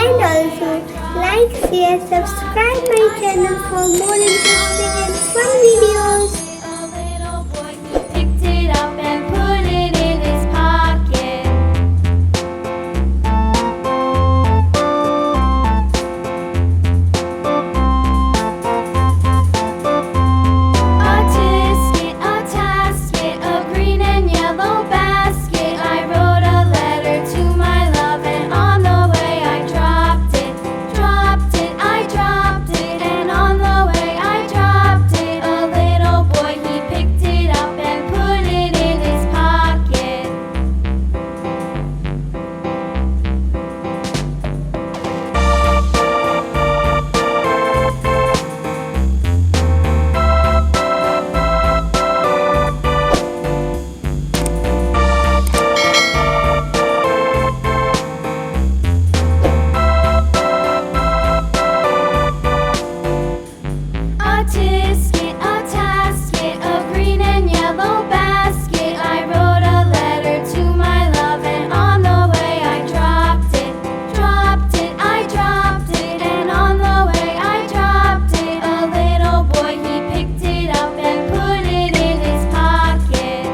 and also like, share, subscribe my channel for more interesting and fun videos. A little boy, he picked it up and put it in his pocket. A tisket, a tasket, a green and yellow basket. I wrote a letter to my love, and on the way I dropped it, I dropped it, and on the way I dropped it. A little boy, he picked it up and put it in his pocket. A tisket, a tasket, a green and yellow basket. I wrote a letter to my love, and on the way I dropped it, I dropped it, and on the way I dropped it. A little boy, he picked it up and put it in his pocket.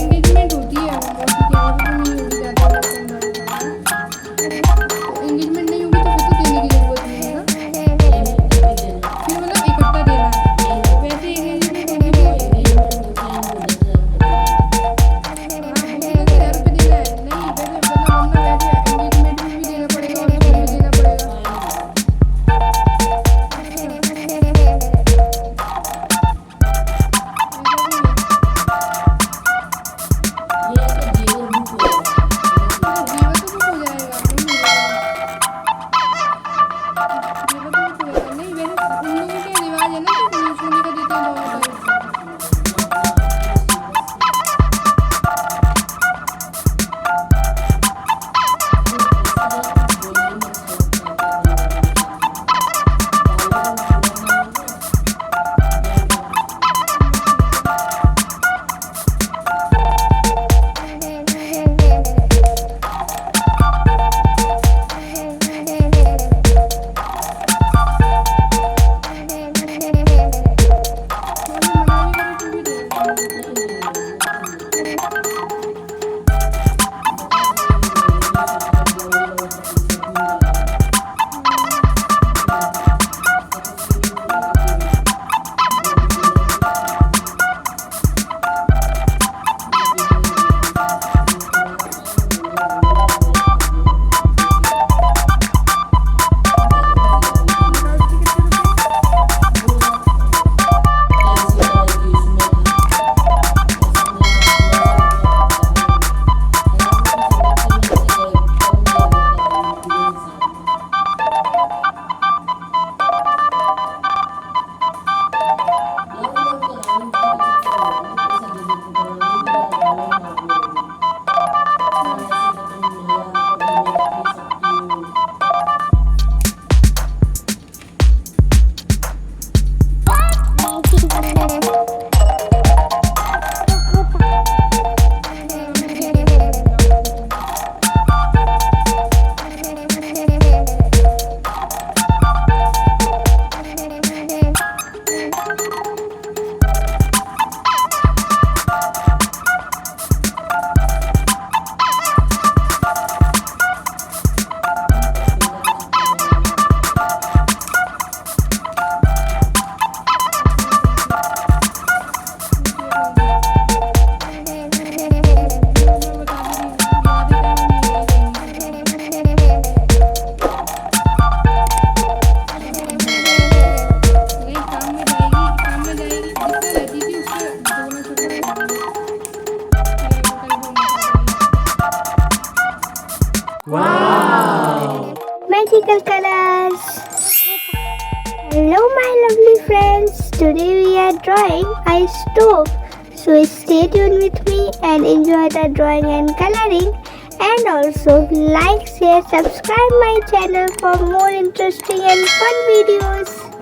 Engagement होती है engagement नहीं होगी तो फिर तो देने की जरूरत नहीं है ना फिर मतलब इकट्ठा देना है वैसे एंगेजमेंट होगी तो ₹1000 देना है नहीं वैसे मतलब वरना वैसे एंगेजमेंट में भी देना पड़ेगा और उसमें भी देना पड़ेगा जीवन तो बुक हो जाएगा जीवन तो बुक हो जाएगा नहीं वैसे उन लोगों के रिवाज है ना कि सोने का देते हैं दोनों side today we are drawing a stove. So stay tuned with me and enjoy the drawing and coloring. And also like, share, subscribe my channel for more interesting and fun videos.